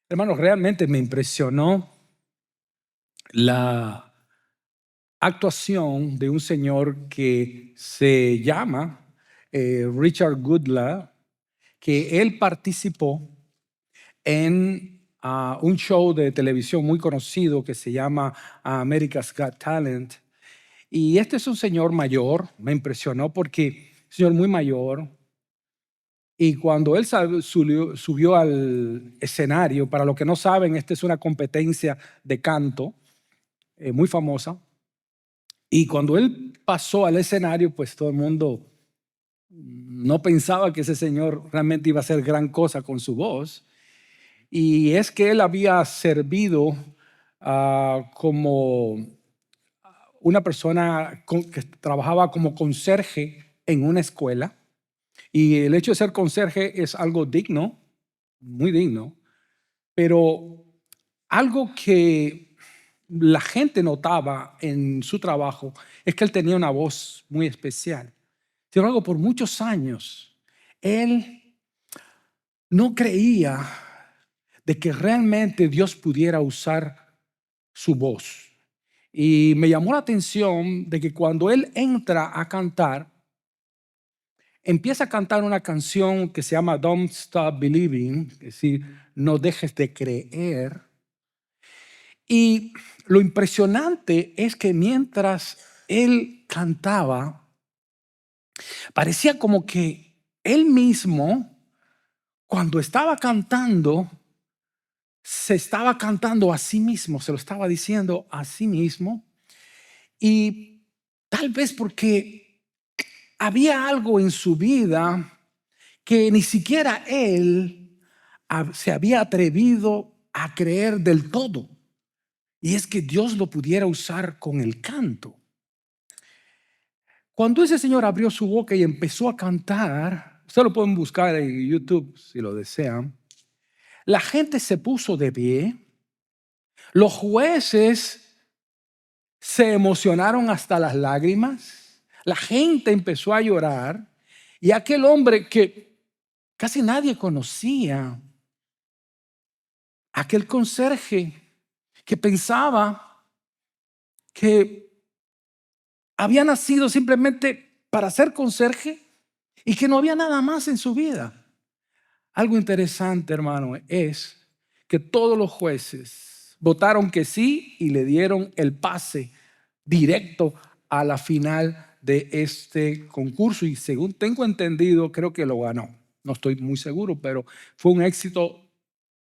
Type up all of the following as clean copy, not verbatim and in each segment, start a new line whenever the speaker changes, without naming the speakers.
Hermano, realmente me impresionó la actuación de un señor que se llama Richard Goodla, que él participó en un show de televisión muy conocido que se llama America's Got Talent. Y este es un señor mayor, me impresionó porque señor muy mayor. Y cuando él subió al escenario, para los que no saben, esta es una competencia de canto muy famosa. Y cuando él pasó al escenario, pues todo el mundo no pensaba que ese señor realmente iba a hacer gran cosa con su voz. Y es que él había servido como una persona que trabajaba como conserje en una escuela. Y el hecho de ser conserje es algo digno, muy digno, pero algo que la gente notaba en su trabajo es que él tenía una voz muy especial. Sin embargo, por muchos años, él no creía de que realmente Dios pudiera usar su voz. Y me llamó la atención de que cuando él entra a cantar, empieza a cantar una canción que se llama Don't Stop Believing, es decir, no dejes de creer. Y lo impresionante es que mientras él cantaba, parecía como que él mismo, cuando estaba cantando, se estaba cantando a sí mismo, se lo estaba diciendo a sí mismo. Y tal vez porque había algo en su vida que ni siquiera él se había atrevido a creer del todo. Y es que Dios lo pudiera usar con el canto. Cuando ese señor abrió su boca y empezó a cantar, ustedes lo pueden buscar en YouTube si lo desean, la gente se puso de pie, los jueces se emocionaron hasta las lágrimas, la gente empezó a llorar y aquel hombre que casi nadie conocía, aquel conserje que pensaba que había nacido simplemente para ser conserje y que no había nada más en su vida. Algo interesante, hermano, es que todos los jueces votaron que sí y le dieron el pase directo a la final de este concurso. Y según tengo entendido, creo que lo ganó. No estoy muy seguro, pero fue un éxito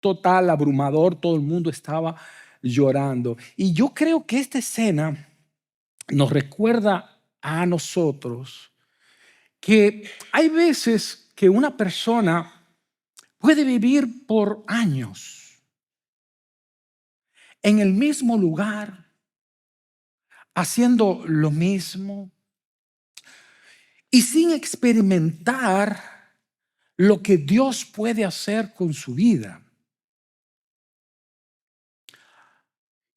total, abrumador. Todo el mundo estaba llorando. Y yo creo que esta escena nos recuerda a nosotros que hay veces que una persona puede vivir por años en el mismo lugar, haciendo lo mismo y sin experimentar lo que Dios puede hacer con su vida.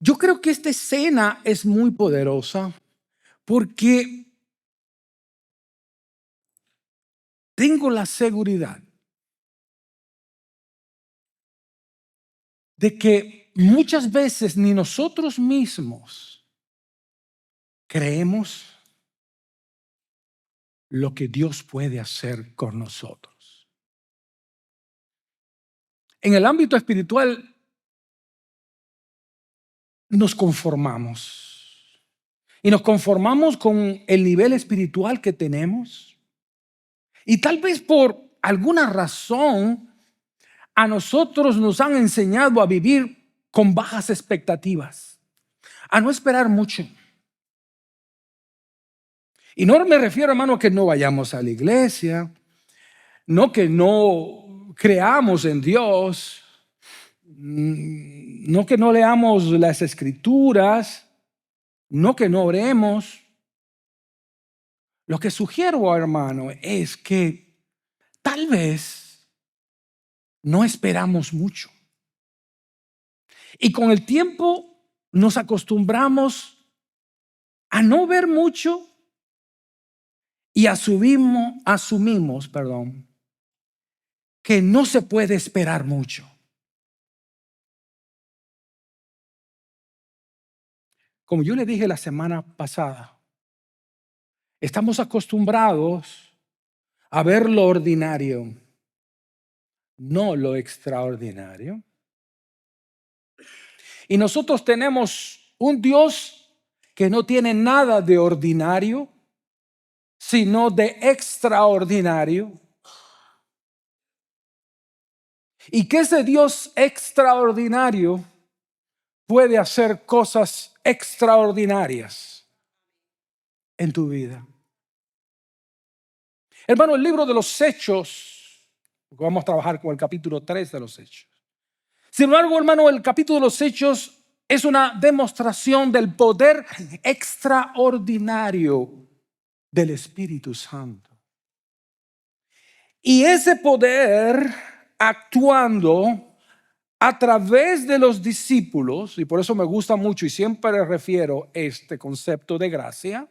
Yo creo que esta escena es muy poderosa porque tengo la seguridad de que muchas veces ni nosotros mismos creemos lo que Dios puede hacer con nosotros. En el ámbito espiritual nos conformamos y nos conformamos con el nivel espiritual que tenemos y tal vez por alguna razón a nosotros nos han enseñado a vivir con bajas expectativas, a no esperar mucho. Y no me refiero, hermano, a que no vayamos a la iglesia, no que no creamos en Dios, no que no leamos las escrituras, no que no oremos. Lo que sugiero, hermano, es que tal vez no esperamos mucho. Y con el tiempo nos acostumbramos a no ver mucho y asumimos, que no se puede esperar mucho. Como yo le dije la semana pasada, estamos acostumbrados a ver lo ordinario, no lo extraordinario. Y nosotros tenemos un Dios que no tiene nada de ordinario, sino de extraordinario. Y que ese Dios extraordinario puede hacer cosas extraordinarias en tu vida. Hermano, el libro de los Hechos, porque vamos a trabajar con el capítulo 3 de los Hechos. Sin embargo, hermano, el capítulo de los Hechos es una demostración del poder extraordinario del Espíritu Santo. Y ese poder actuando a través de los discípulos, y por eso me gusta mucho y siempre refiero este concepto de gracia,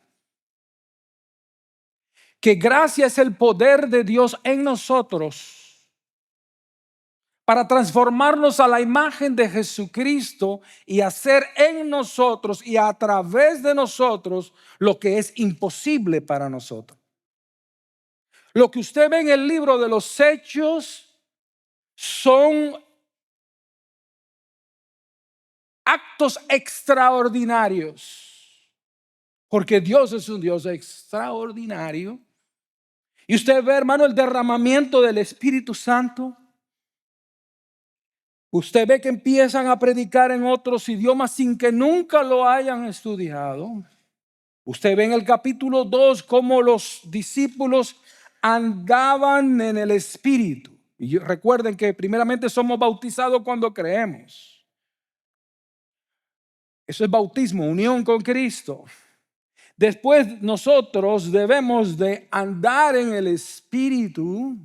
que gracia es el poder de Dios en nosotros para transformarnos a la imagen de Jesucristo y hacer en nosotros y a través de nosotros lo que es imposible para nosotros. Lo que usted ve en el libro de los Hechos son actos extraordinarios, porque Dios es un Dios extraordinario. Y usted ve, hermano, el derramamiento del Espíritu Santo. Usted ve que empiezan a predicar en otros idiomas sin que nunca lo hayan estudiado. Usted ve en el capítulo 2 cómo los discípulos andaban en el Espíritu. Y recuerden que primeramente somos bautizados cuando creemos. Eso es bautismo, unión con Cristo. Después nosotros debemos de andar en el Espíritu,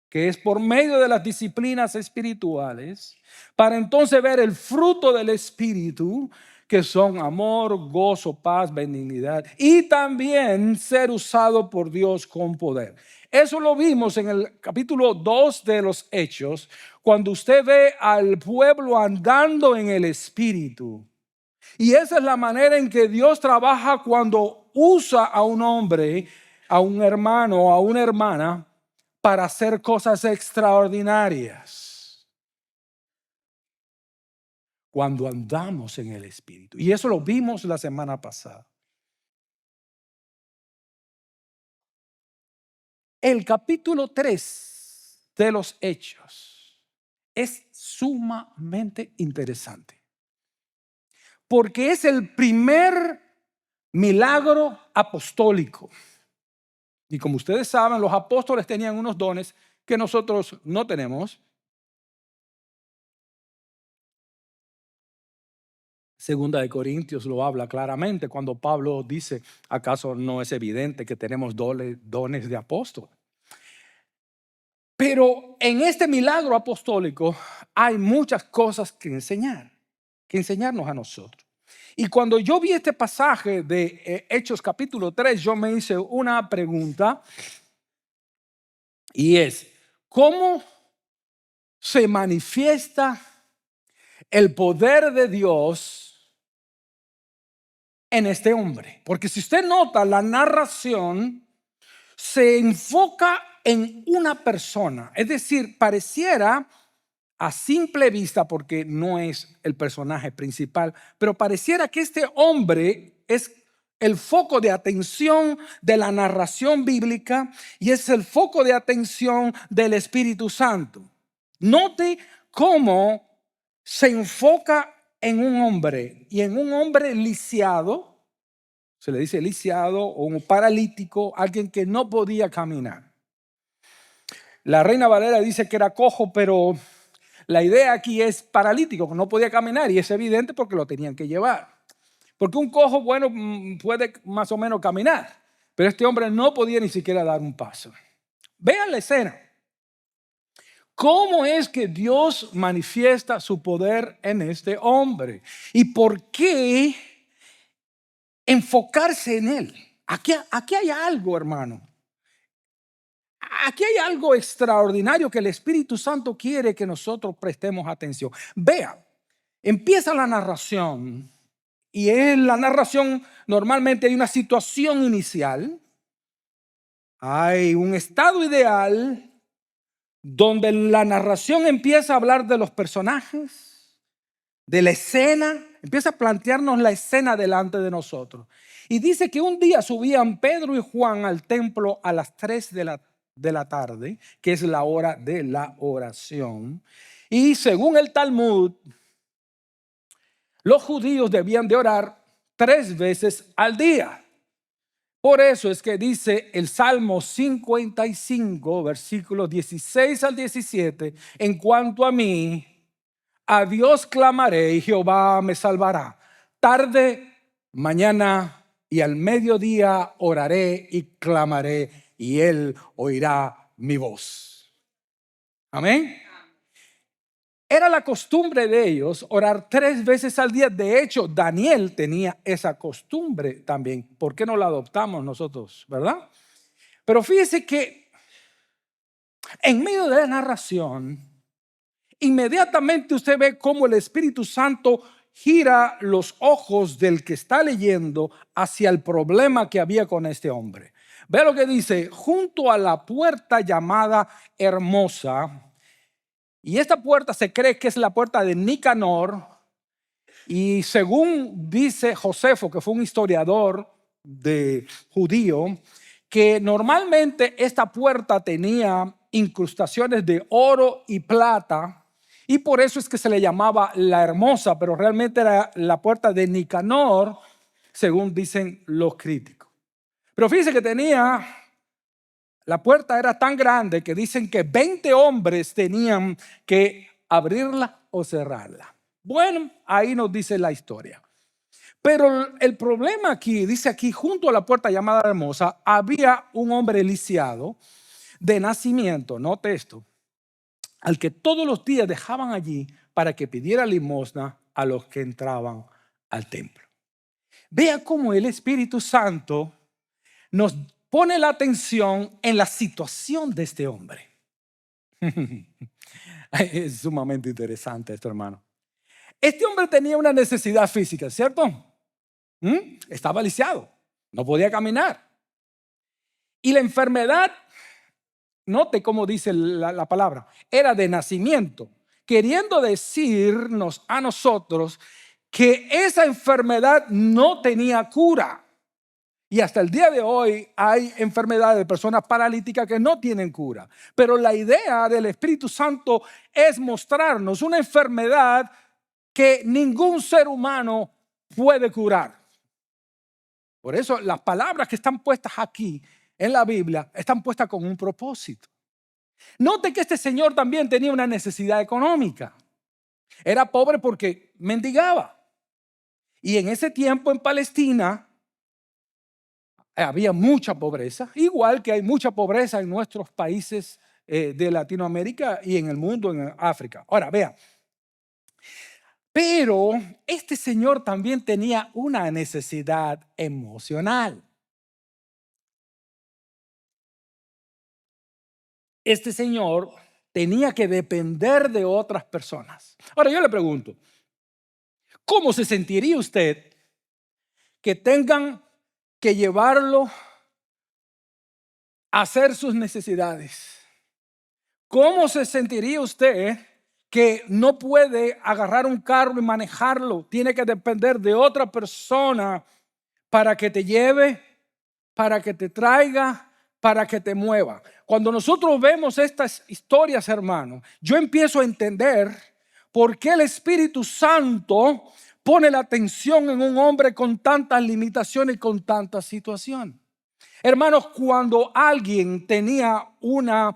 que es por medio de las disciplinas espirituales, para entonces ver el fruto del Espíritu, que son amor, gozo, paz, benignidad, y también ser usado por Dios con poder. Eso lo vimos en el capítulo 2 de los Hechos, cuando usted ve al pueblo andando en el Espíritu. Y esa es la manera en que Dios trabaja cuando usa a un hombre, a un hermano o a una hermana para hacer cosas extraordinarias. Cuando andamos en el Espíritu. Y eso lo vimos la semana pasada. El capítulo 3 de los Hechos es sumamente interesante, porque es el primer milagro apostólico. Y como ustedes saben, los apóstoles tenían unos dones que nosotros no tenemos. Segunda de Corintios lo habla claramente cuando Pablo dice, ¿acaso no es evidente que tenemos dones de apóstol? Pero en este milagro apostólico hay muchas cosas que enseñarnos a nosotros. Y cuando yo vi este pasaje de Hechos capítulo 3, yo me hice una pregunta y es, ¿cómo se manifiesta el poder de Dios en este hombre? Porque si usted nota, la narración se enfoca en una persona, es decir, pareciera a simple vista, porque no es el personaje principal, pero pareciera que este hombre es el foco de atención de la narración bíblica y es el foco de atención del Espíritu Santo. Note cómo se enfoca en un hombre y en un hombre lisiado, se le dice lisiado o un paralítico, alguien que no podía caminar. La Reina Valera dice que era cojo, pero la idea aquí es paralítico, que no podía caminar, y es evidente porque lo tenían que llevar. Porque un cojo, bueno, puede más o menos caminar, pero este hombre no podía ni siquiera dar un paso. Vean la escena. ¿Cómo es que Dios manifiesta su poder en este hombre? ¿Y por qué enfocarse en él? Aquí hay algo, hermano. Aquí hay algo extraordinario que el Espíritu Santo quiere que nosotros prestemos atención. Vean, empieza la narración Y en la narración normalmente hay una situación inicial, hay un estado ideal donde la narración empieza a hablar de los personajes, de la escena, empieza a plantearnos la escena delante de nosotros. Y dice que un día subían Pedro y Juan al templo a las 3 de la tarde, que es la hora de la oración. Y según el Talmud, los judíos debían de orar 3 veces al día. Por eso es que dice el Salmo 55, versículos 16 al 17, en cuanto a mí, a Dios clamaré y Jehová me salvará. Tarde, mañana y al mediodía oraré y clamaré y él oirá mi voz. Amén. Era la costumbre de ellos orar 3 veces al día. De hecho, Daniel tenía esa costumbre también. ¿Por qué no la adoptamos nosotros, verdad? Pero fíjese que en medio de la narración, inmediatamente usted ve cómo el Espíritu Santo gira los ojos del que está leyendo hacia el problema que había con este hombre. Ve lo que dice: junto a la puerta llamada Hermosa. Y esta puerta se cree que es la puerta de Nicanor. Y según dice Josefo, que fue un historiador de judío, que normalmente esta puerta tenía incrustaciones de oro y plata, y por eso es que se le llamaba la Hermosa, pero realmente era la puerta de Nicanor, según dicen los críticos. Pero fíjense que la puerta era tan grande que dicen que 20 hombres tenían que abrirla o cerrarla. Bueno, ahí nos dice la historia. Pero el problema aquí, dice aquí, junto a la puerta llamada Hermosa, había un hombre lisiado de nacimiento, note esto, al que todos los días dejaban allí para que pidiera limosna a los que entraban al templo. Vea cómo el Espíritu Santo nos pone la atención en la situación de este hombre. Es sumamente interesante esto, hermano. Este hombre tenía una necesidad física, ¿cierto? Estaba lisiado, no podía caminar. Y la enfermedad, note cómo dice la palabra, era de nacimiento, queriendo decirnos a nosotros que esa enfermedad no tenía cura. Y hasta el día de hoy hay enfermedades de personas paralíticas que no tienen cura. Pero la idea del Espíritu Santo es mostrarnos una enfermedad que ningún ser humano puede curar. Por eso las palabras que están puestas aquí en la Biblia están puestas con un propósito. Note que este señor también tenía una necesidad económica. Era pobre porque mendigaba. Y en ese tiempo en Palestina había mucha pobreza, igual que hay mucha pobreza en nuestros países de Latinoamérica y en el mundo, en África. Ahora, vea, pero este señor también tenía una necesidad emocional. Este señor tenía que depender de otras personas. Ahora yo le pregunto, ¿cómo se sentiría usted que tengan que llevarlo a hacer sus necesidades? ¿Cómo se sentiría usted que no puede agarrar un carro y manejarlo? Tiene que depender de otra persona para que te lleve, para que te traiga, para que te mueva. Cuando nosotros vemos estas historias, hermanos, yo empiezo a entender por qué el Espíritu Santo pone la atención en un hombre con tantas limitaciones y con tantas situaciones. Hermanos, cuando alguien tenía una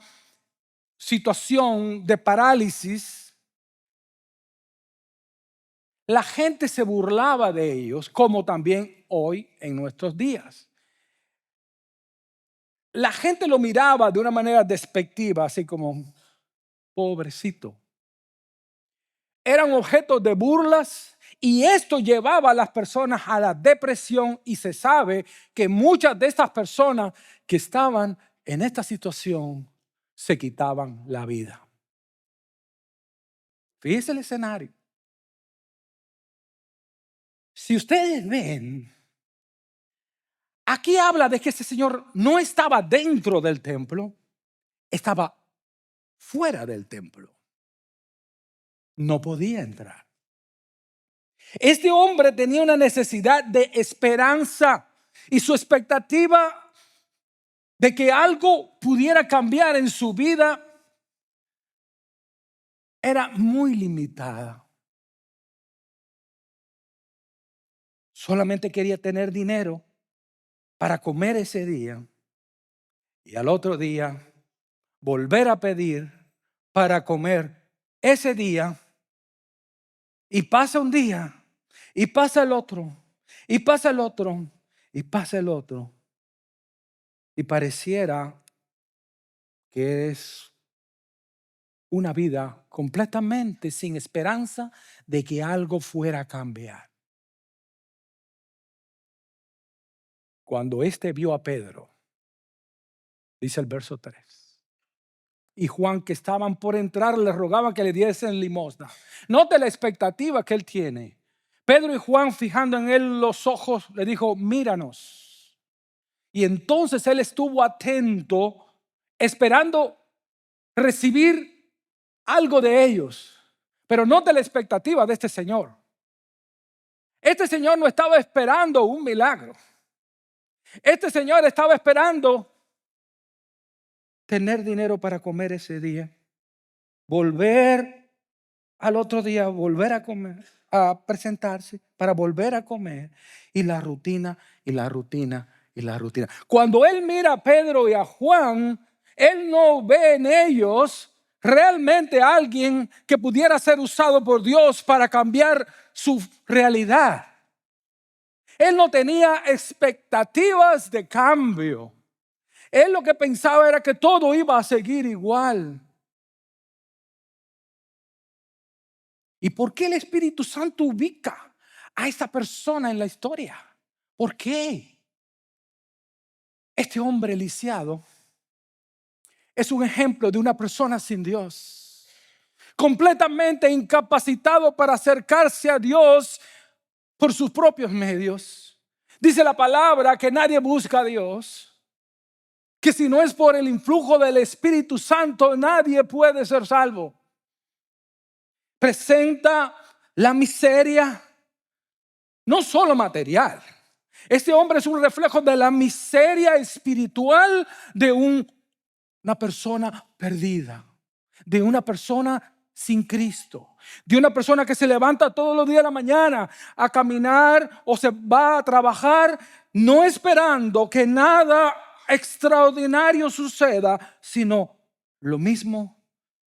situación de parálisis, la gente se burlaba de ellos, como también hoy en nuestros días. La gente lo miraba de una manera despectiva, así como pobrecito. Eran objetos de burlas y esto llevaba a las personas a la depresión, y se sabe que muchas de estas personas que estaban en esta situación se quitaban la vida. Fíjese el escenario. Si ustedes ven, aquí habla de que este señor no estaba dentro del templo, estaba fuera del templo. No podía entrar. Este hombre tenía una necesidad de esperanza y su expectativa de que algo pudiera cambiar en su vida era muy limitada. Solamente quería tener dinero para comer ese día y al otro día volver a pedir para comer ese día, y pasa un día y pasa el otro y pasa el otro y pasa el otro y pareciera que es una vida completamente sin esperanza de que algo fuera a cambiar. Cuando éste vio a Pedro, dice el verso 3, y Juan, que estaban por entrar, le rogaban que le diesen limosna. Note la expectativa que él tiene. Pedro y Juan, fijando en él los ojos, le dijo: míranos. Y entonces él estuvo atento, esperando recibir algo de ellos. Pero note la expectativa de este señor. Este señor no estaba esperando un milagro. Este señor estaba esperando tener dinero para comer ese día, volver al otro día, volver a comer, a presentarse para volver a comer, y la rutina y la rutina y la rutina. Cuando él mira a Pedro y a Juan, él no ve en ellos realmente a alguien que pudiera ser usado por Dios para cambiar su realidad. Él no tenía expectativas de cambio. Él lo que pensaba era que todo iba a seguir igual. ¿Y por qué el Espíritu Santo ubica a esta persona en la historia? ¿Por qué? Este hombre lisiado es un ejemplo de una persona sin Dios, completamente incapacitado para acercarse a Dios por sus propios medios. Dice la palabra que nadie busca a Dios, que si no es por el influjo del Espíritu Santo, nadie puede ser salvo. Presenta la miseria, no solo material. Este hombre es un reflejo de la miseria espiritual de una persona perdida, de una persona sin Cristo, de una persona que se levanta todos los días de la mañana a caminar o se va a trabajar, no esperando que nada extraordinario suceda, sino lo mismo,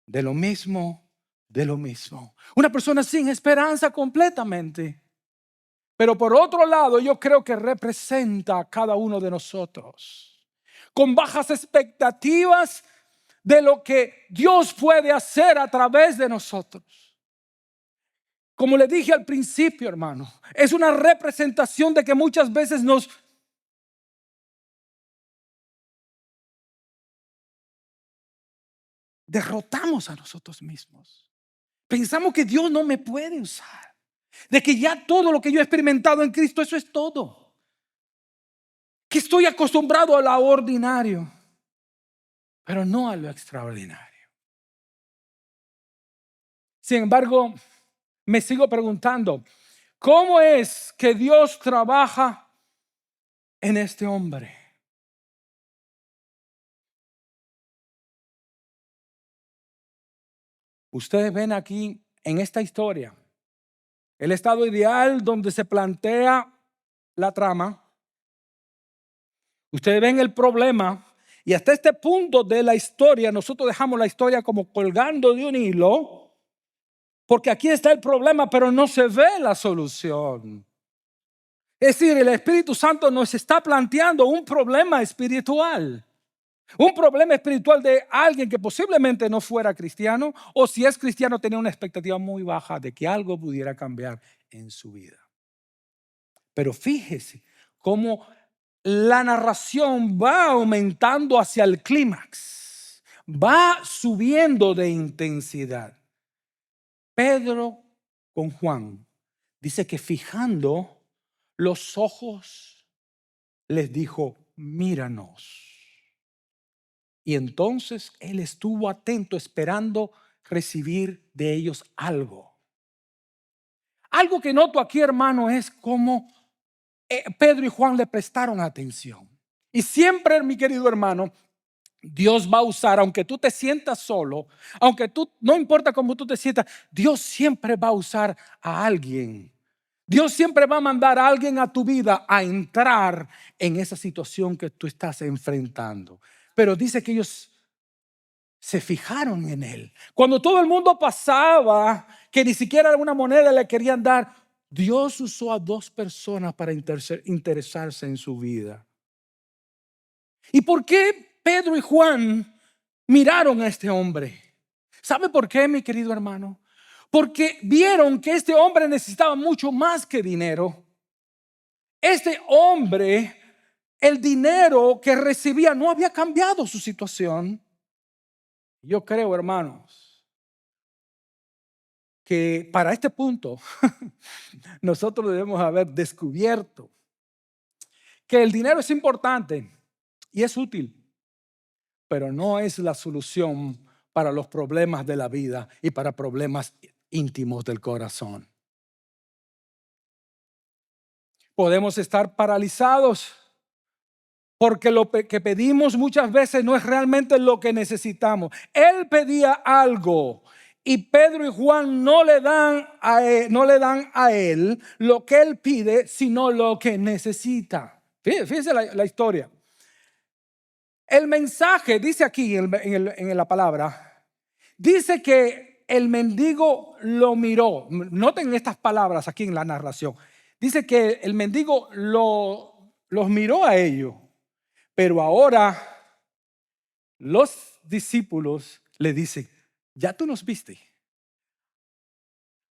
de lo mismo, de lo mismo. Una persona sin esperanza completamente. Pero por otro lado, yo creo que representa a cada uno de nosotros, con bajas expectativas de lo que Dios puede hacer a través de nosotros. Como le dije al principio, hermano, es una representación de que muchas veces nos derrotamos a nosotros mismos. Pensamos que Dios no me puede usar, de que ya todo lo que yo he experimentado en Cristo, eso es todo, que estoy acostumbrado a lo ordinario, pero no a lo extraordinario. Sin embargo, me sigo preguntando, ¿cómo es que Dios trabaja en este hombre? Ustedes ven aquí en esta historia el estado ideal donde se plantea la trama. Ustedes ven el problema, y hasta este punto de la historia nosotros dejamos la historia como colgando de un hilo, porque aquí está el problema, pero no se ve la solución. Es decir, el Espíritu Santo nos está planteando un problema espiritual. Un problema espiritual de alguien que posiblemente no fuera cristiano, o si es cristiano tenía una expectativa muy baja de que algo pudiera cambiar en su vida. Pero fíjese cómo la narración va aumentando hacia el clímax, va subiendo de intensidad. Pedro con Juan dice que fijando los ojos, les dijo, míranos. Y entonces él estuvo atento esperando recibir de ellos algo. Algo que noto aquí, hermano, es cómo Pedro y Juan le prestaron atención. Y siempre, mi querido hermano, Dios va a usar, aunque tú te sientas solo, aunque tú, no importa cómo tú te sientas, Dios siempre va a usar a alguien. Dios siempre va a mandar a alguien a tu vida a entrar en esa situación que tú estás enfrentando. Pero dice que ellos se fijaron en él. Cuando todo el mundo pasaba, que ni siquiera una moneda le querían dar, Dios usó a dos personas para interesarse en su vida. ¿Y por qué Pedro y Juan miraron a este hombre? ¿Sabe por qué, mi querido hermano? Porque vieron que este hombre necesitaba mucho más que dinero. Este hombre, el dinero que recibía no había cambiado su situación. Yo creo, hermanos, que para este punto nosotros debemos haber descubierto que el dinero es importante y es útil, pero no es la solución para los problemas de la vida y para problemas íntimos del corazón. Podemos estar paralizados porque lo que pedimos muchas veces no es realmente lo que necesitamos. Él pedía algo y Pedro y Juan no le dan a él lo que él pide, sino lo que necesita. Fíjense la historia. El mensaje dice aquí en la palabra, dice que el mendigo lo miró. Noten estas palabras aquí en la narración. Dice que el mendigo los miró a ellos. Pero ahora los discípulos le dicen, ya tú nos viste.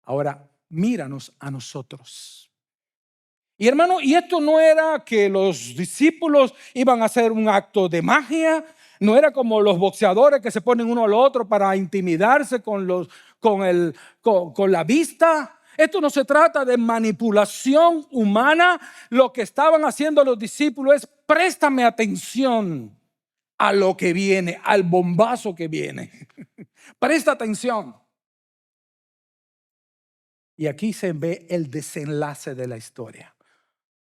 Ahora míranos a nosotros. Y hermano, y esto no era que los discípulos iban a hacer un acto de magia. No era como los boxeadores que se ponen uno al otro para intimidarse con la vista. Esto no se trata de manipulación humana. Lo que estaban haciendo los discípulos es préstame atención a lo que viene, al bombazo que viene. Presta atención. Y aquí se ve el desenlace de la historia.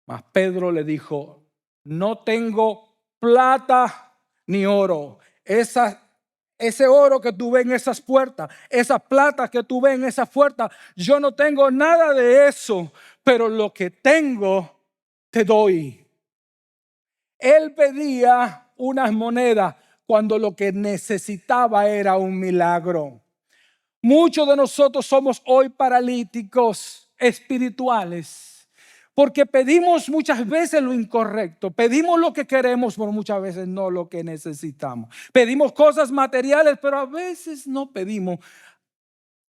Mas Pedro le dijo, no tengo plata ni oro. Ese oro que tú ves en esas puertas, esa plata que tú ves en esas puertas, yo no tengo nada de eso, pero lo que tengo te doy. Él pedía unas monedas cuando lo que necesitaba era un milagro. Muchos de nosotros somos hoy paralíticos espirituales porque pedimos muchas veces lo incorrecto. Pedimos lo que queremos, pero muchas veces no lo que necesitamos. Pedimos cosas materiales, pero a veces no pedimos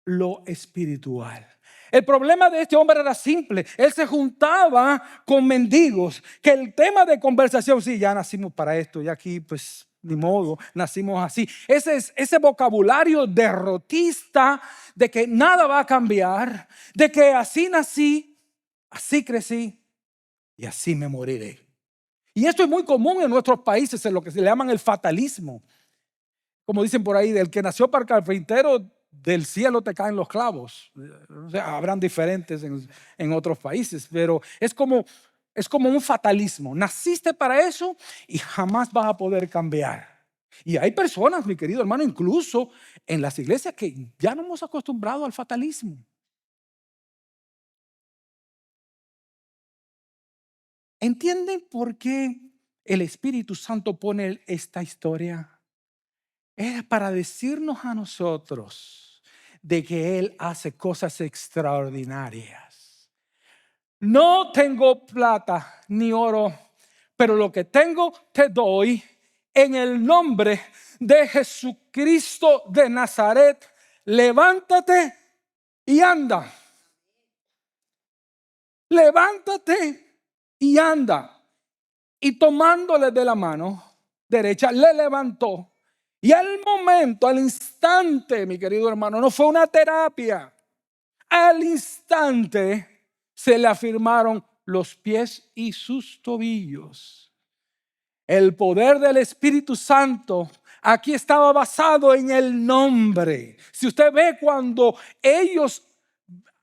lo espiritual. El problema de este hombre era simple. Él se juntaba con mendigos, que el tema de conversación, sí, ya nacimos para esto, y aquí pues ni modo, nacimos así. Ese vocabulario derrotista de que nada va a cambiar, de que así nací, así crecí y así me moriré. Y esto es muy común en nuestros países, en lo que se le llaman el fatalismo. Como dicen por ahí, del que nació para carpintero, del cielo te caen los clavos. O sea, habrán diferentes en otros países, pero es como un fatalismo. Naciste para eso y jamás vas a poder cambiar. Y hay personas, mi querido hermano, incluso en las iglesias que ya no hemos acostumbrado al fatalismo. ¿Entienden por qué el Espíritu Santo pone esta historia? Es para decirnos a nosotros de que Él hace cosas extraordinarias. No tengo plata ni oro, pero lo que tengo te doy en el nombre de Jesucristo de Nazaret. Levántate y anda. Levántate y anda. Y tomándole de la mano derecha, le levantó. Y al momento, al instante, mi querido hermano, no fue una terapia. Al instante se le afirmaron los pies y sus tobillos. El poder del Espíritu Santo aquí estaba basado en el nombre. Si usted ve cuando ellos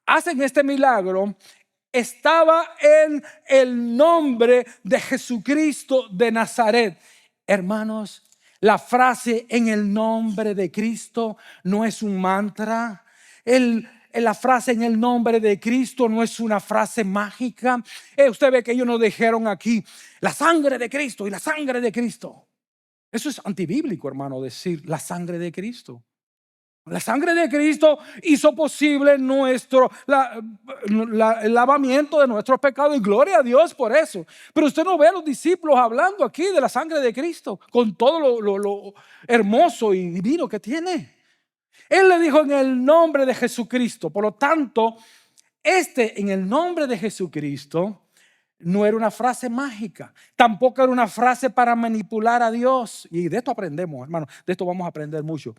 hacen este milagro, estaba en el nombre de Jesucristo de Nazaret. Hermanos, la frase en el nombre de Cristo no es un mantra. La frase en el nombre de Cristo no es una frase mágica. Usted ve que ellos nos dijeron aquí la sangre de Cristo y la sangre de Cristo. Eso es antibíblico, hermano, decir la sangre de Cristo. La sangre de Cristo hizo posible el lavamiento de nuestros pecados, y gloria a Dios por eso. Pero usted no ve a los discípulos hablando aquí de la sangre de Cristo con todo lo hermoso y divino que tiene. Él le dijo en el nombre de Jesucristo. Por lo tanto, en el nombre de Jesucristo no era una frase mágica, tampoco era una frase para manipular a Dios. Y de esto aprendemos, hermano, de esto vamos a aprender mucho.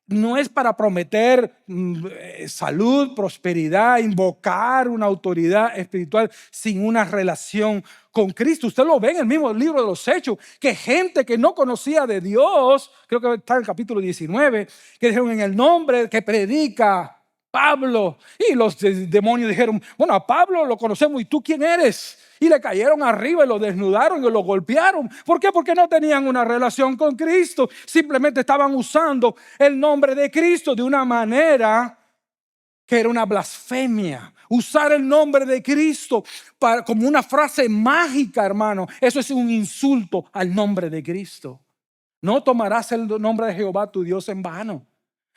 No es para prometer salud, prosperidad, invocar una autoridad espiritual sin una relación con Cristo. Usted lo ve en el mismo libro de los Hechos, que gente que no conocía de Dios, creo que está en el capítulo 19, que dijeron en el nombre que predica Pablo, y los demonios dijeron, bueno, a Pablo lo conocemos, ¿y tú quién eres? Y le cayeron arriba y lo desnudaron y lo golpearon. ¿Por qué? Porque no tenían una relación con Cristo. Simplemente estaban usando el nombre de Cristo de una manera que era una blasfemia. Usar el nombre de Cristo como una frase mágica, hermano, eso es un insulto al nombre de Cristo. No tomarás el nombre de Jehová tu Dios en vano.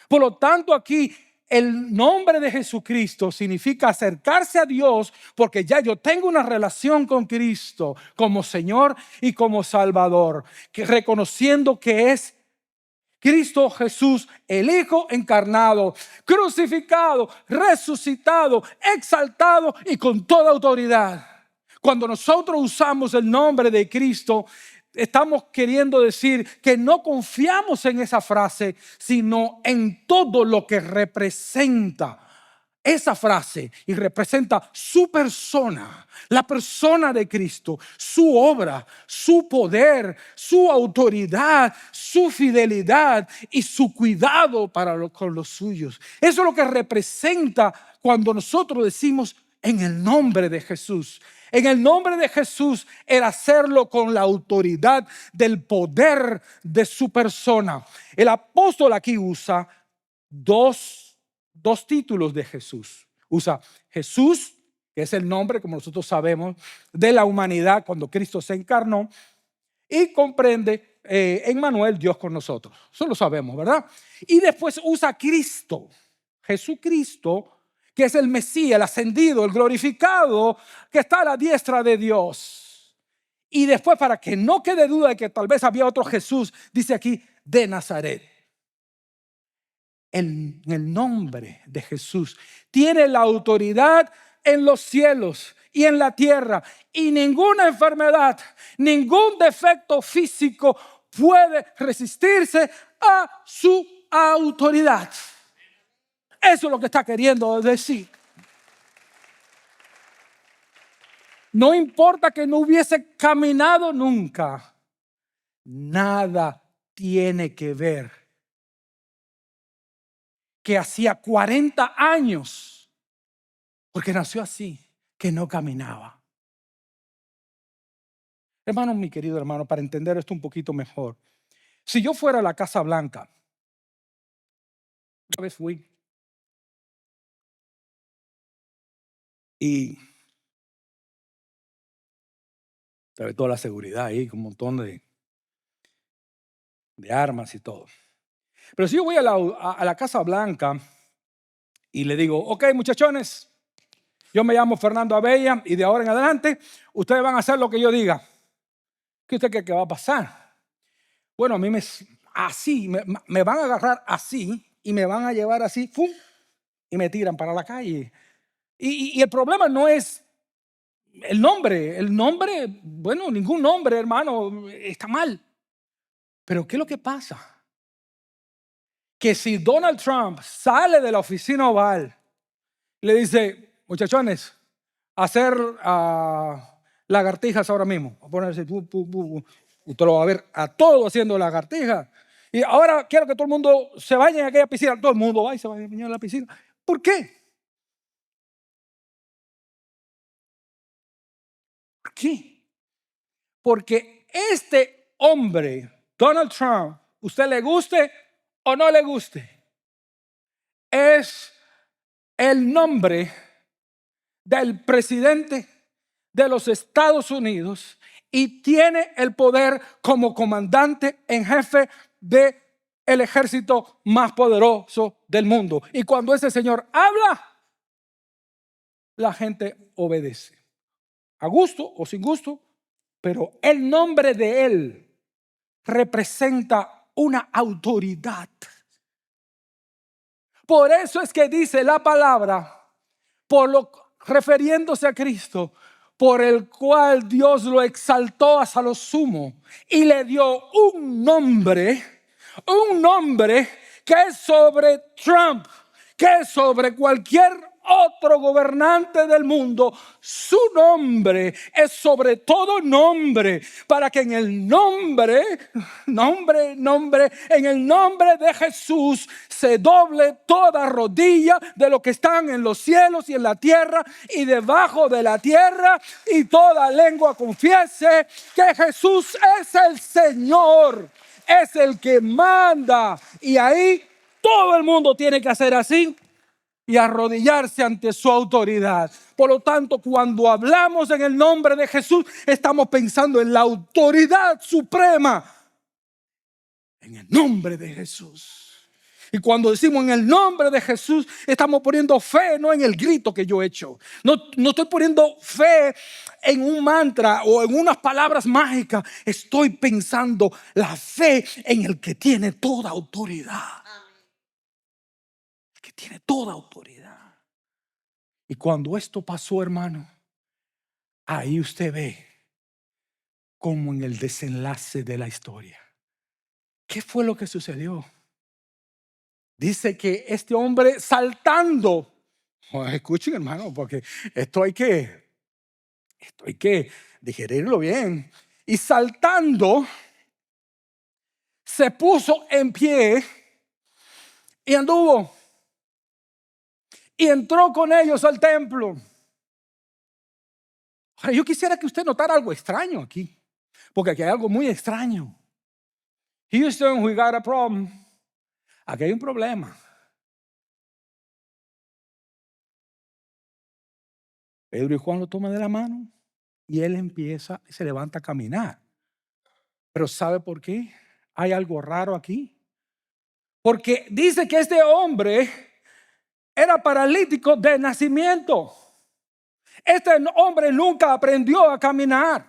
Por lo tanto, aquí el nombre de Jesucristo significa acercarse a Dios, porque ya yo tengo una relación con Cristo como Señor y como Salvador, que reconociendo que es Cristo Jesús, el Hijo encarnado, crucificado, resucitado, exaltado y con toda autoridad. Cuando nosotros usamos el nombre de Cristo, estamos queriendo decir que no confiamos en esa frase, sino en todo lo que representa esa frase y representa su persona, la persona de Cristo, su obra, su poder, su autoridad, su fidelidad y su cuidado con los suyos. Eso es lo que representa cuando nosotros decimos en el nombre de Jesús. En el nombre de Jesús era hacerlo con la autoridad del poder de su persona. El apóstol aquí usa dos títulos de Jesús. Usa Jesús, que es el nombre, como nosotros sabemos, de la humanidad cuando Cristo se encarnó, y comprende Emmanuel, Dios con nosotros. Eso lo sabemos, ¿verdad? Y después usa Cristo, Jesucristo, que es el Mesías, el ascendido, el glorificado, que está a la diestra de Dios. Y después, para que no quede duda de que tal vez había otro Jesús, dice aquí, de Nazaret. En el nombre de Jesús tiene la autoridad en los cielos y en la tierra, y ninguna enfermedad, ningún defecto físico puede resistirse a su autoridad. Eso es lo que está queriendo decir. No importa que no hubiese caminado nunca, nada tiene que ver que hacía 40 años, porque nació así, que no caminaba. Hermano, mi querido hermano, para entender esto un poquito mejor, si yo fuera a la Casa Blanca, una vez fui, y toda la seguridad ahí, con un montón de armas y todo. Pero si yo voy a la Casa Blanca y le digo, ok, muchachones, yo me llamo Fernando Abella y de ahora en adelante ustedes van a hacer lo que yo diga, ¿qué usted cree que va a pasar? Bueno, a mí me van a agarrar así y me van a llevar así, ¡fum!, y me tiran para la calle. Y el problema no es el nombre, bueno, ningún nombre, hermano, está mal. Pero ¿qué es lo que pasa? Que si Donald Trump sale de la oficina oval, le dice, muchachones, hacer lagartijas ahora mismo. A ponerse, usted lo va a ver a todo haciendo lagartijas. Y ahora quiero que todo el mundo se bañe en aquella piscina. Todo el mundo va y se baña en la piscina. ¿Por qué? ¿Por qué? Porque este hombre, Donald Trump, usted le guste o no le guste, es el nombre del presidente de los Estados Unidos y tiene el poder como comandante en jefe de el ejército más poderoso del mundo. Y cuando ese señor habla, la gente obedece, a gusto o sin gusto, pero el nombre de él representa una autoridad. Por eso es que dice la palabra, refiriéndose a Cristo, por el cual Dios lo exaltó hasta lo sumo y le dio un nombre que es sobre Trump, que es sobre cualquier otro gobernante del mundo. Su nombre es sobre todo nombre, para que en el nombre, en el nombre de Jesús se doble toda rodilla de lo que están en los cielos y en la tierra y debajo de la tierra, y toda lengua confiese que Jesús es el Señor, es el que manda. Y ahí todo el mundo tiene que hacer así y arrodillarse ante su autoridad. Por lo tanto, cuando hablamos en el nombre de Jesús, estamos pensando en la autoridad suprema, en el nombre de Jesús. Y cuando decimos en el nombre de Jesús, estamos poniendo fe, no en el grito que yo he hecho. No estoy poniendo fe en un mantra o en unas palabras mágicas. Estoy pensando la fe en el que tiene toda autoridad. El que tiene toda autoridad. Y cuando esto pasó, hermano, ahí usted ve como en el desenlace de la historia. ¿Qué fue lo que sucedió? Dice que este hombre saltando, escuchen hermano, porque esto hay que digerirlo bien. Y saltando, se puso en pie y anduvo. Y entró con ellos al templo. Ahora, yo quisiera que usted notara algo extraño aquí, porque aquí hay algo muy extraño. Houston, we got a problem. Aquí hay un problema. Pedro y Juan lo toman de la mano y él empieza y se levanta a caminar. Pero ¿sabe por qué? Hay algo raro aquí. Porque dice que este hombre era paralítico de nacimiento. Este hombre nunca aprendió a caminar.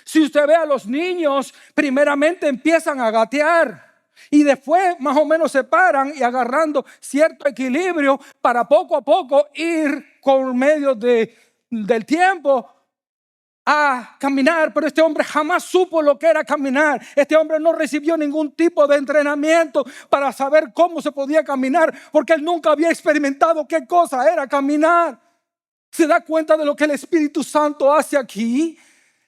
Si usted ve a los niños, primeramente empiezan a gatear y después más o menos se paran y agarrando cierto equilibrio para poco a poco ir con medio del tiempo a caminar. Pero este hombre jamás supo lo que era caminar. Este hombre no recibió ningún tipo de entrenamiento para saber cómo se podía caminar, porque él nunca había experimentado qué cosa era caminar. ¿Se da cuenta de lo que el Espíritu Santo hace aquí?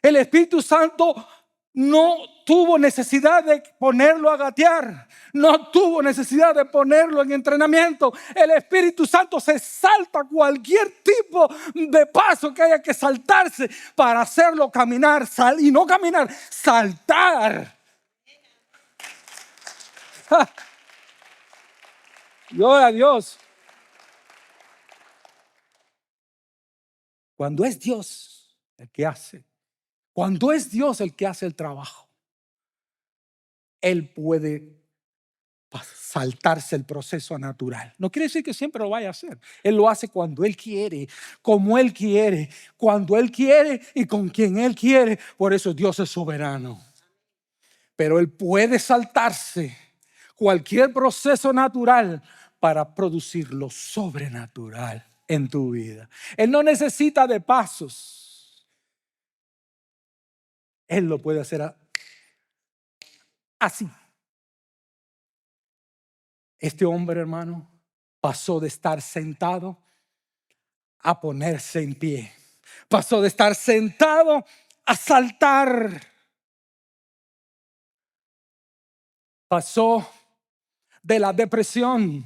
El Espíritu Santo no tuvo necesidad de ponerlo a gatear, no tuvo necesidad de ponerlo en entrenamiento. El Espíritu Santo se salta cualquier tipo de paso que haya que saltarse para hacerlo caminar, y no caminar, saltar. Gloria a Dios. Cuando es Dios el que hace, cuando es Dios el que hace el trabajo, Él puede saltarse el proceso natural. No quiere decir que siempre lo vaya a hacer. Él lo hace cuando Él quiere, como Él quiere, cuando Él quiere y con quien Él quiere. Por eso Dios es soberano. Pero Él puede saltarse cualquier proceso natural para producir lo sobrenatural en tu vida. Él no necesita de pasos. Él lo puede hacer así. Este hombre, hermano, pasó de estar sentado a ponerse en pie. Pasó de estar sentado a saltar. Pasó de la depresión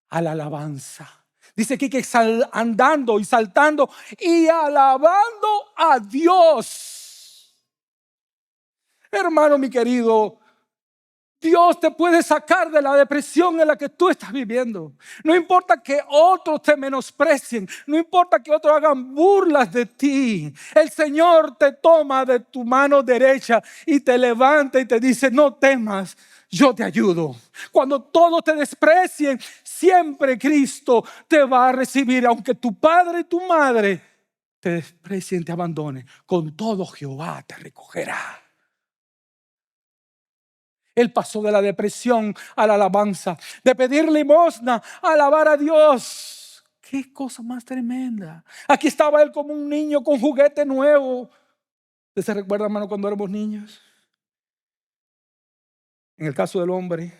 a la alabanza. Dice aquí que andando y saltando y alabando a Dios. Hermano, mi querido, Dios te puede sacar de la depresión en la que tú estás viviendo. No importa que otros te menosprecien, no importa que otros hagan burlas de ti. El Señor te toma de tu mano derecha y te levanta y te dice: no temas, yo te ayudo. Cuando todos te desprecien, siempre Cristo te va a recibir. Aunque tu padre y tu madre te desprecien, te abandonen, con todo Jehová te recogerá. Él pasó de la depresión a la alabanza, de pedir limosna a alabar a Dios. Qué cosa más tremenda. Aquí estaba él como un niño con juguete nuevo. ¿Usted se recuerda, hermano, cuando éramos niños? En el caso del hombre,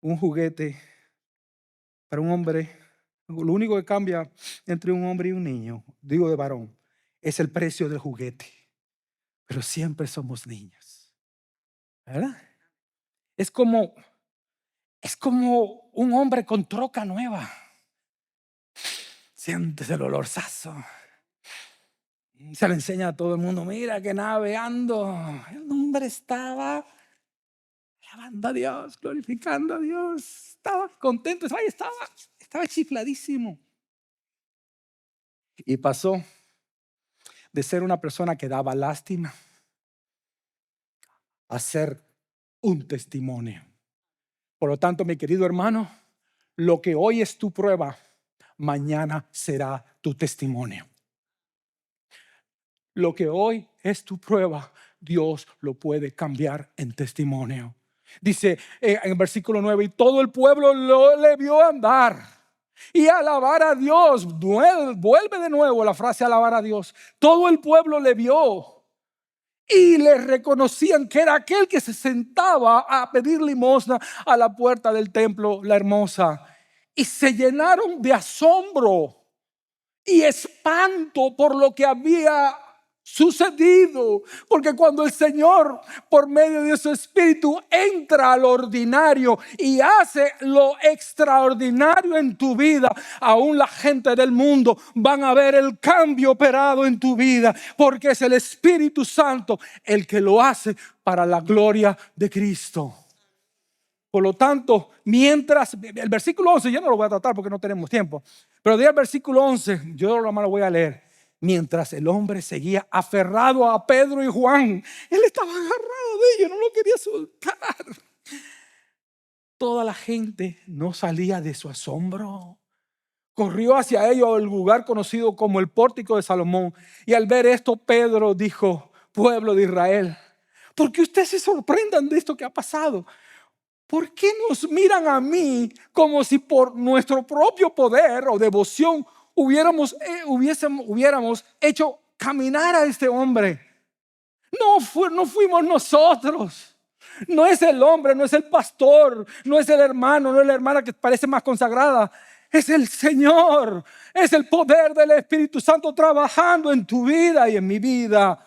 un juguete para un hombre, lo único que cambia entre un hombre y un niño, digo de varón, es el precio del juguete. Pero siempre somos niños, ¿verdad? Es como un hombre con troca nueva. Sientes el olorzazo. Se le enseña a todo el mundo: mira que navegando. El hombre estaba alabando a Dios, glorificando a Dios. Estaba contento, estaba chifladísimo. Y pasó de ser una persona que daba lástima a ser un testimonio. Por lo tanto, mi querido hermano, lo que hoy es tu prueba, mañana será tu testimonio. Lo que hoy es tu prueba, Dios lo puede cambiar en testimonio. Dice en el versículo 9: y todo el pueblo le vio andar y alabar a Dios. Vuelve de nuevo la frase alabar a Dios. Todo el pueblo le vio y le reconocían que era aquel que se sentaba a pedir limosna a la puerta del templo, la hermosa. Y se llenaron de asombro y espanto por lo que había sucedido. Porque cuando el Señor, por medio de su Espíritu, entra al ordinario y hace lo extraordinario en tu vida, aún la gente del mundo van a ver el cambio operado en tu vida, porque es el Espíritu Santo el que lo hace para la gloria de Cristo. Por lo tanto, mientras, el versículo 11, yo no lo voy a tratar porque no tenemos tiempo, pero de el versículo 11, yo lo lo voy a leer. Mientras el hombre seguía aferrado a Pedro y Juan, él estaba agarrado de ellos, no lo quería soltar. Toda la gente no salía de su asombro. Corrió hacia ellos al lugar conocido como el Pórtico de Salomón. Y al ver esto, Pedro dijo: pueblo de Israel, ¿por qué ustedes se sorprendan de esto que ha pasado? ¿Por qué nos miran a mí como si por nuestro propio poder o devoción hubiéramos hecho caminar a este hombre? No fuimos nosotros. No es el hombre, no es el pastor, no es el hermano, no es la hermana que parece más consagrada. Es el Señor, es el poder del Espíritu Santo trabajando en tu vida y en mi vida.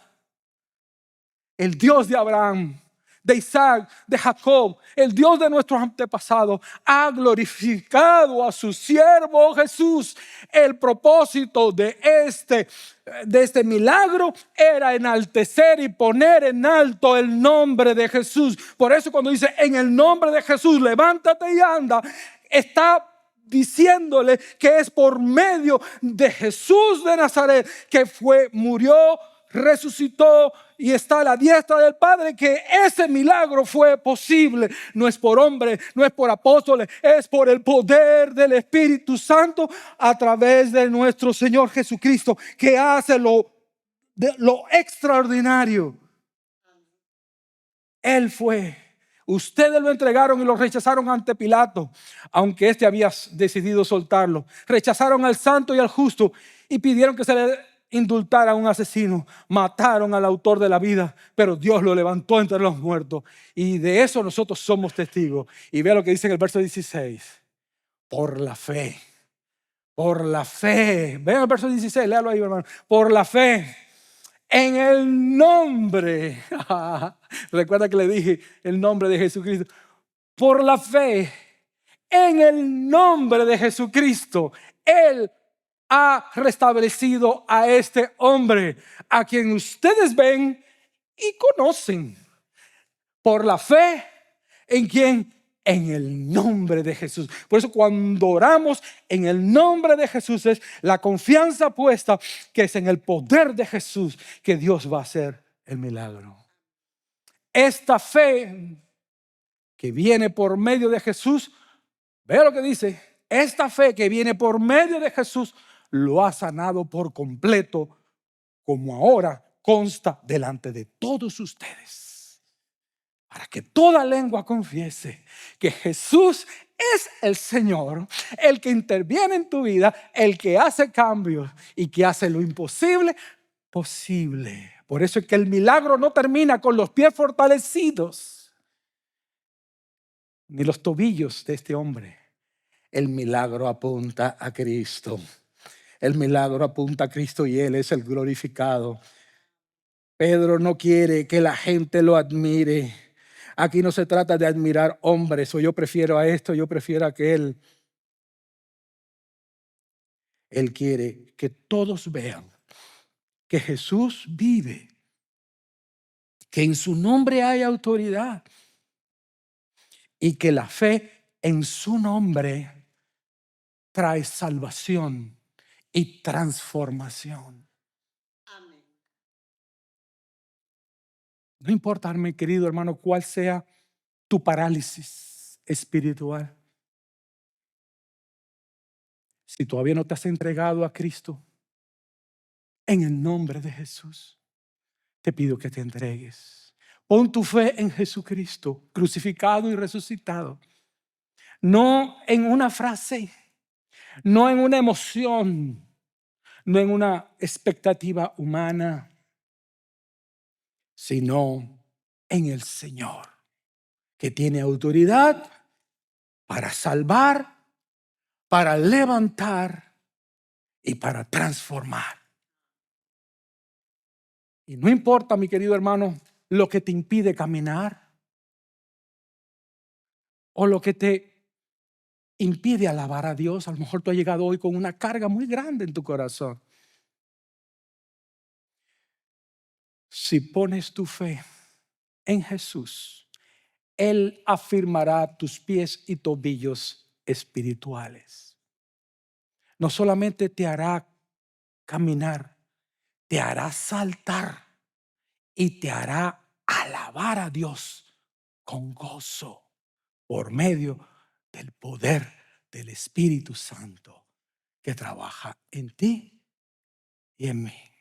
El Dios de Abraham, de Isaac, de Jacob, el Dios de nuestros antepasados, ha glorificado a su siervo Jesús. El propósito de este milagro era enaltecer y poner en alto el nombre de Jesús. Por eso cuando dice en el nombre de Jesús, levántate y anda, está diciéndole que es por medio de Jesús de Nazaret que murió, resucitó y está a la diestra del Padre, que ese milagro fue posible. No es por hombre, no es por apóstoles, es por el poder del Espíritu Santo a través de nuestro Señor Jesucristo, que hace lo extraordinario. Él fue. Ustedes lo entregaron y lo rechazaron ante Pilato, aunque éste había decidido soltarlo. Rechazaron al santo y al justo y pidieron que se le indultara a un asesino. Mataron al autor de la vida, pero Dios lo levantó entre los muertos. Y de eso nosotros somos testigos. Y vea lo que dice en el verso 16. Por la fe Por la fe. Vean el verso 16, léalo ahí, hermano. Por la fe. En el nombre. Recuerda que le dije el nombre de Jesucristo. Por la fe. En el nombre de Jesucristo. Él ha restablecido a este hombre, a quien ustedes ven y conocen. Por la fe, ¿en quién? En el nombre de Jesús. Por eso cuando oramos en el nombre de Jesús es la confianza puesta que es en el poder de Jesús que Dios va a hacer el milagro. Esta fe que viene por medio de Jesús, vea lo que dice, esta fe que viene por medio de Jesús lo ha sanado por completo, como ahora consta delante de todos ustedes. Para que toda lengua confiese que Jesús es el Señor, el que interviene en tu vida, el que hace cambios y que hace lo imposible posible. Por eso es que el milagro no termina con los pies fortalecidos, ni los tobillos de este hombre. El milagro apunta a Cristo. El milagro apunta a Cristo y Él es el glorificado. Pedro no quiere que la gente lo admire. Aquí no se trata de admirar hombres, o yo prefiero a esto, yo prefiero a aquel. Él quiere que todos vean que Jesús vive, que en su nombre hay autoridad y que la fe en su nombre trae salvación y transformación. Amén. No importa, mi querido hermano, cuál sea tu parálisis espiritual. Si todavía no te has entregado a Cristo, en el nombre de Jesús, te pido que te entregues. Pon tu fe en Jesucristo, crucificado y resucitado. No en una frase, no en una emoción, no en una expectativa humana, sino en el Señor, que tiene autoridad para salvar, para levantar y para transformar. Y no importa, mi querido hermano, lo que te impide caminar o lo que te impide alabar a Dios. A lo mejor tú has llegado hoy con una carga muy grande en tu corazón. Si pones tu fe en Jesús, Él afirmará tus pies y tobillos espirituales. No solamente te hará caminar, te hará saltar y te hará alabar a Dios con gozo por medio del poder del Espíritu Santo que trabaja en ti y en mí.